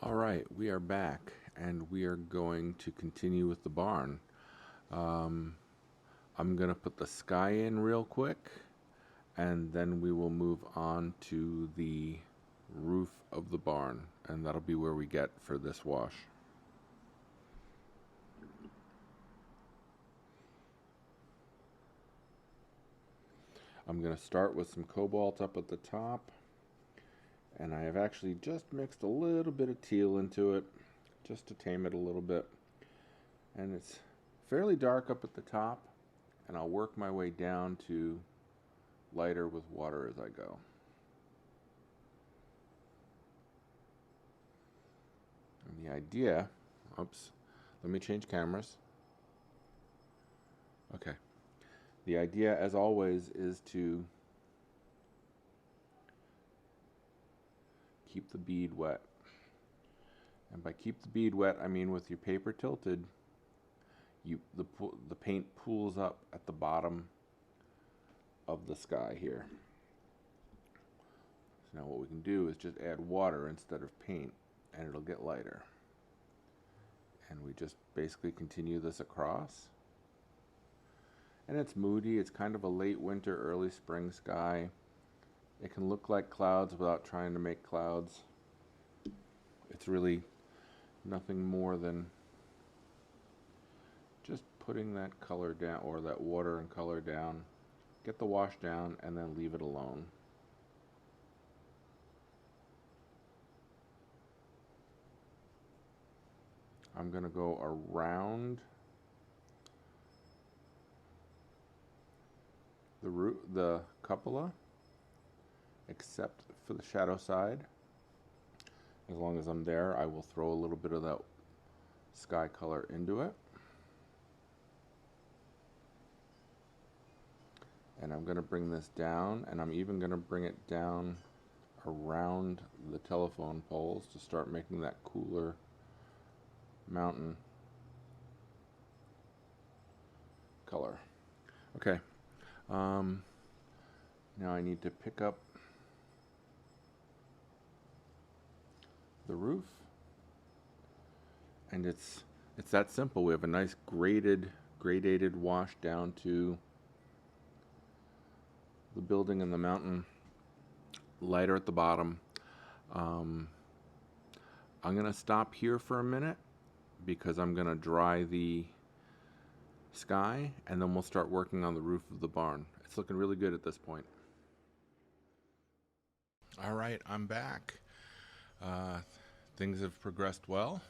All right, we are back and we are going to continue with the barn. Um, I'm going to put the sky in real quick and then we will move on to the roof of the barn, and that'll be where we get for this wash. I'm going to start with some cobalt up at the top, and I have actually just mixed a little bit of teal into it just to tame it a little bit. And it's fairly dark up at the top, and I'll work my way down to lighter with water as I go. And the idea, oops, let me change cameras. Okay. The idea, as always, is to keep the bead wet. And by keep the bead wet, I mean with your paper tilted, the paint pools up at the bottom of the sky here. So now what we can do is just add water instead of paint, and it'll get lighter. And we just basically continue this across. And it's moody. It's kind of a late winter, early spring sky. It can look like clouds without trying to make clouds. It's really nothing more than just putting that color down, or that water and color down, get the wash down, and then leave it alone. I'm going to go around the cupola, except for the shadow side. As long as I'm there, I will throw a little bit of that sky color into it. And I'm going to bring this down, and I'm even going to bring it down around the telephone poles to start making that cooler mountain color. Okay. Now I need to pick up the roof, and it's that simple. We have a nice gradated wash down to the building and the mountain, lighter at the bottom. I'm gonna stop here for a minute because I'm gonna dry the sky, and then we'll start working on the roof of the barn. It's looking really good at this point. All right, I'm back. Things have progressed well.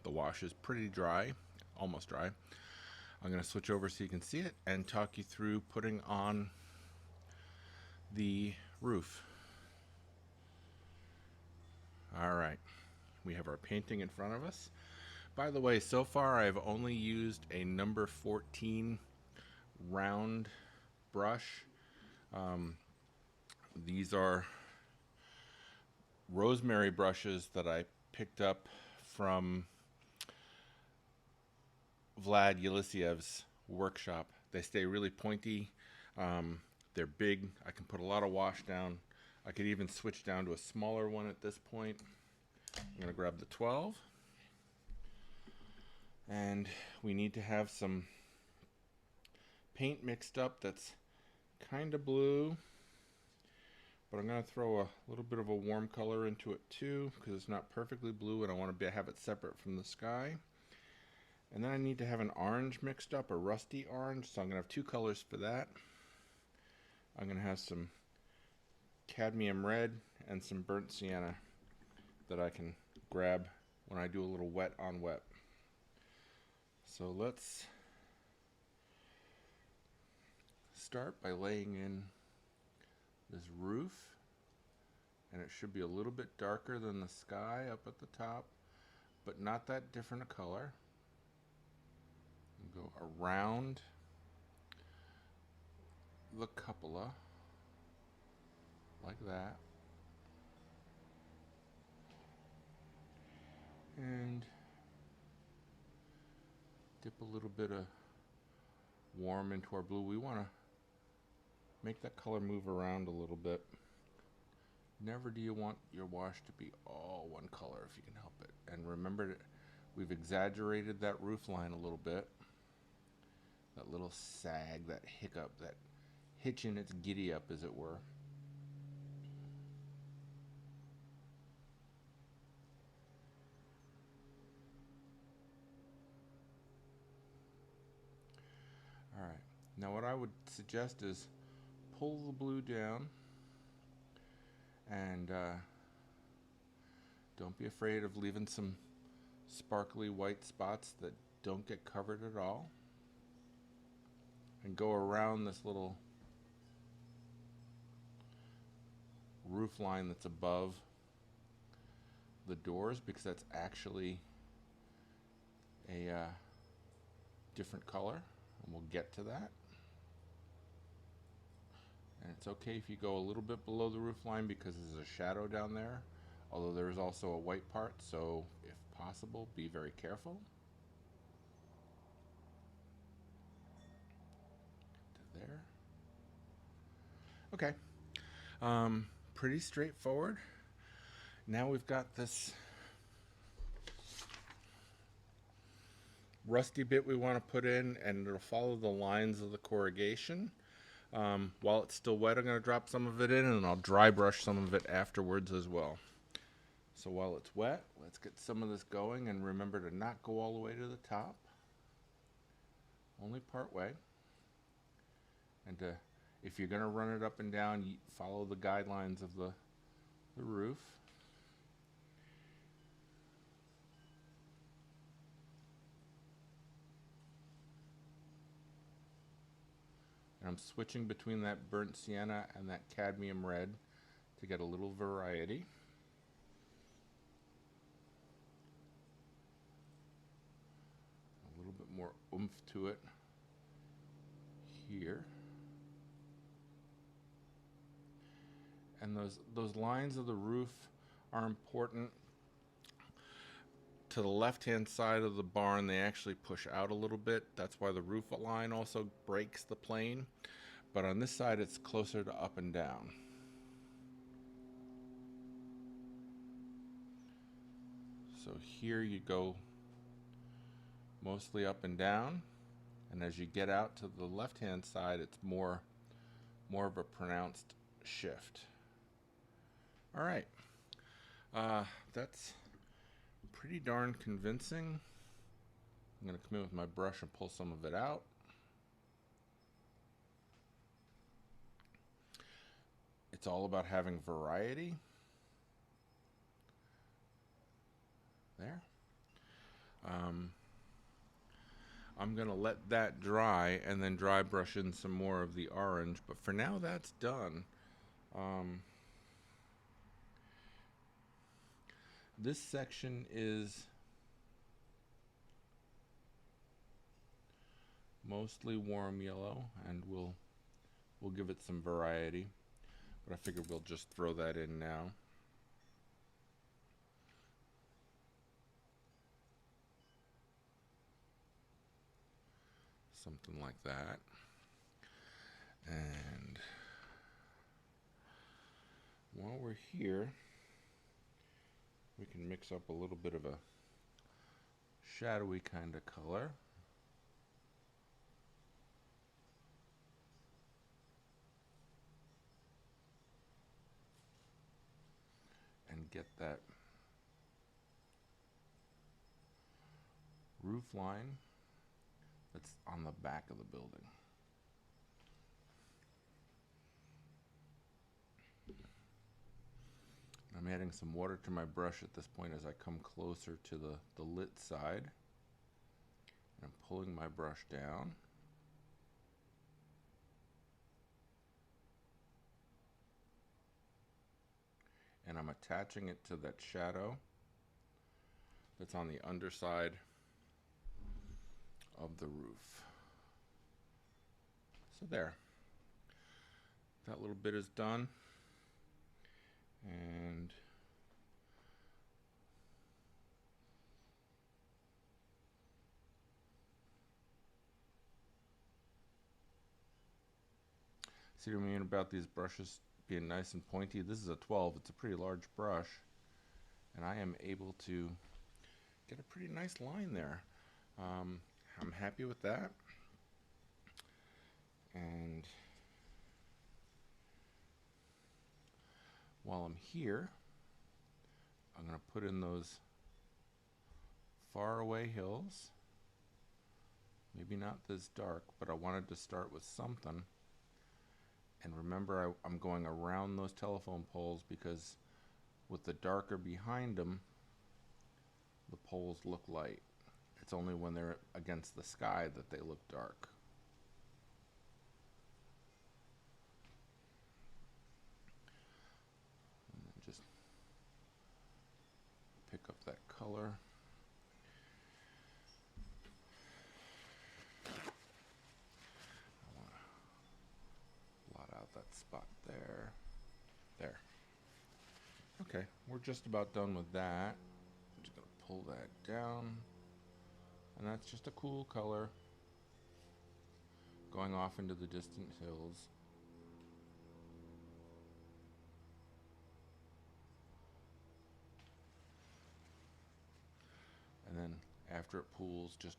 The wash is pretty dry, almost dry. I'm going to switch over so you can see it and talk you through putting on the roof. All right, we have our painting in front of us. By the way, so far I've only used a number 14 round brush. These are rosemary brushes that I picked up from Vlad Yelissiev's workshop. They stay really pointy. They're big. I can put a lot of wash down. I could even switch down to a smaller one at this point. I'm going to grab the 12. And we need to have some paint mixed up that's kind of blue, but I'm going to throw a little bit of a warm color into it too, because it's not perfectly blue and I want to have it separate from the sky. And then I need to have an orange mixed up, a rusty orange, so I'm going to have two colors for that. I'm going to have some cadmium red and some burnt sienna that I can grab when I do a little wet on wet. So let's start by laying in this roof, and it should be a little bit darker than the sky up at the top, but not that different a color. Go around the cupola like that, and dip a little bit of warm into our blue. We want to make that color move around a little bit. Never do you want your wash to be all one color if you can help it. And remember that we've exaggerated that roof line a little bit. That little sag, that hiccup, that hitch in its giddy up, as it were. All right. Now what I would suggest is pull the blue down and don't be afraid of leaving some sparkly white spots that don't get covered at all, and go around this little roof line that's above the doors, because that's actually a different color, and we'll get to that. And it's okay if you go a little bit below the roof line because there's a shadow down there, although there is also a white part, so if possible, be very careful. To there. Okay. Pretty straightforward. Now we've got this rusty bit we want to put in, and it'll follow the lines of the corrugation. While it's still wet, I'm going to drop some of it in, and I'll dry brush some of it afterwards as well. So while it's wet, let's get some of this going, and remember to not go all the way to the top. Only part way. And if you're going to run it up and down, follow the guidelines of the roof. And I'm switching between that burnt sienna and that cadmium red to get a little variety. A little bit more oomph to it here. And those lines of the roof are important. To the left-hand side of the barn, they actually push out a little bit. That's why the roof line also breaks the plane. But on this side, it's closer to up and down. So here you go mostly up and down. And as you get out to the left-hand side, it's more of a pronounced shift. All right. That's pretty darn convincing. I'm going to come in with my brush and pull some of it out. It's all about having variety. There. I'm going to let that dry and then dry brush in some more of the orange, but for now that's done. This section is mostly warm yellow, and we'll give it some variety, but I figured we'll just throw that in now. Something like that. And while we're here, we can mix up a little bit of a shadowy kind of color. And get that roof line that's on the back of the building. I'm adding some water to my brush at this point as I come closer to the lit side. And I'm pulling my brush down. And I'm attaching it to that shadow that's on the underside of the roof. So there. That little bit is done. And see what I mean about these brushes being nice and pointy. This is a 12. It's a pretty large brush, and I am able to get a pretty nice line there. I'm happy with that. And while I'm here, I'm going to put in those faraway hills. Maybe not this dark, but I wanted to start with something. And remember, I'm going around those telephone poles because with the darker behind them, the poles look light. It's only when they're against the sky that they look dark. And then just pick up that color. I want to blot out that spot there. There. Okay, we're just about done with that. I'm just going to pull that down. And that's just a cool color going off into the distant hills. And then after it pools, just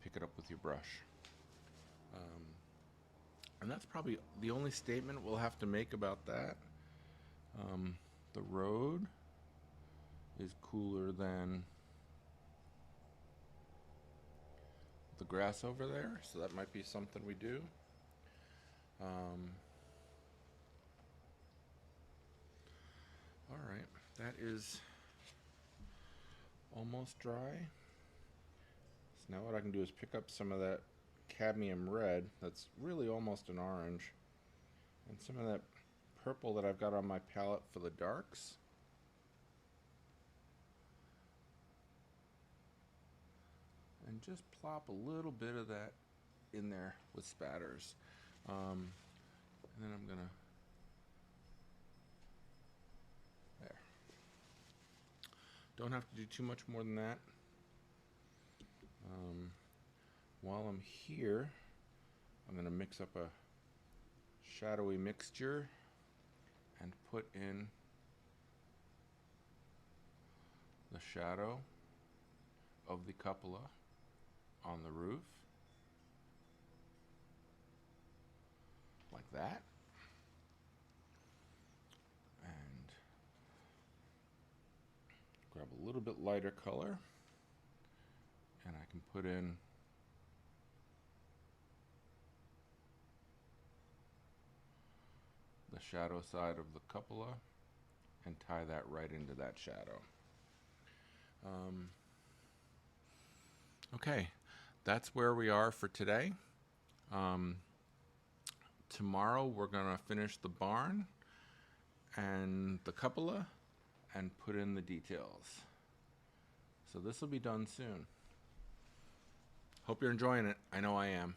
pick it up with your brush. And that's probably the only statement we'll have to make about that. The road is cooler than the grass over there, so that might be something we do. Alright, that is almost dry. So now what I can do is pick up some of that cadmium red that's really almost an orange, and some of that purple that I've got on my palette for the darks. And just plop a little bit of that in there with spatters. And then I'm gonna, there. Don't have to do too much more than that. While I'm here, I'm gonna mix up a shadowy mixture and put in the shadow of the cupola on the roof, like that. And grab a little bit lighter color, and I can put in the shadow side of the cupola and tie that right into that shadow. Okay, that's where we are for today. Tomorrow we're gonna finish the barn and the cupola and put in the details. So this will be done soon. Hope you're enjoying it. I know I am.